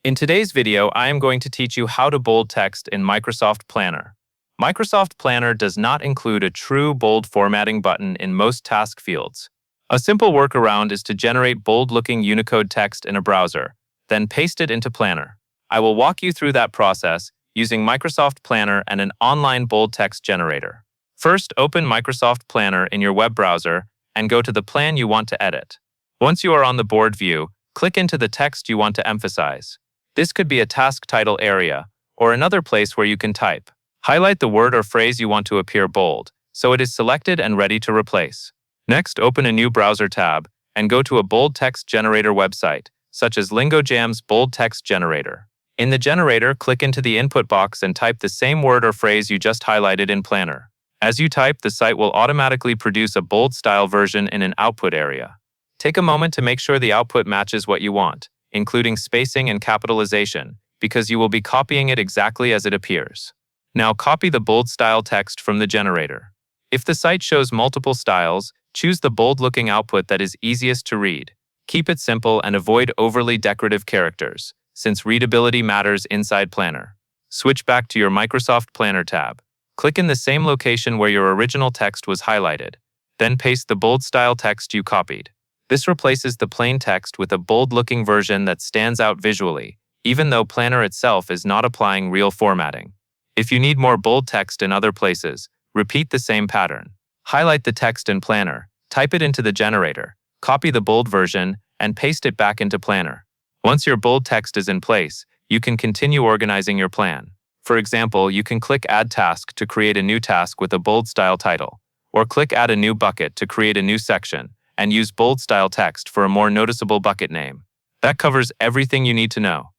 In today's video, I am going to teach you how to bold text in Microsoft Planner. Microsoft Planner does not include a true bold formatting button in most task fields. A simple workaround is to generate bold-looking Unicode text in a browser, then paste it into Planner. I will walk you through that process using Microsoft Planner and an online bold text generator. First, open Microsoft Planner in your web browser and go to the plan you want to edit. Once you are on the board view, click into the text you want to emphasize. This could be a task title area, or another place where you can type. Highlight the word or phrase you want to appear bold, so it is selected and ready to replace. Next, open a new browser tab and go to a bold text generator website, such as LingoJam's bold text generator. In the generator, click into the input box and type the same word or phrase you just highlighted in Planner. As you type, the site will automatically produce a bold style version in an output area. Take a moment to make sure the output matches what you want, including spacing and capitalization, because you will be copying it exactly as it appears. Now copy the bold style text from the generator. If the site shows multiple styles, choose the bold-looking output that is easiest to read. Keep it simple and avoid overly decorative characters, since readability matters inside Planner. Switch back to your Microsoft Planner tab. Click in the same location where your original text was highlighted. Then paste the bold style text you copied. This replaces the plain text with a bold-looking version that stands out visually, even though Planner itself is not applying real formatting. If you need more bold text in other places, repeat the same pattern. Highlight the text in Planner, type it into the generator, copy the bold version, and paste it back into Planner. Once your bold text is in place, you can continue organizing your plan. For example, you can click Add Task to create a new task with a bold style title, or click Add a new bucket to create a new section, and use bold style text for a more noticeable bucket name. That covers everything you need to know.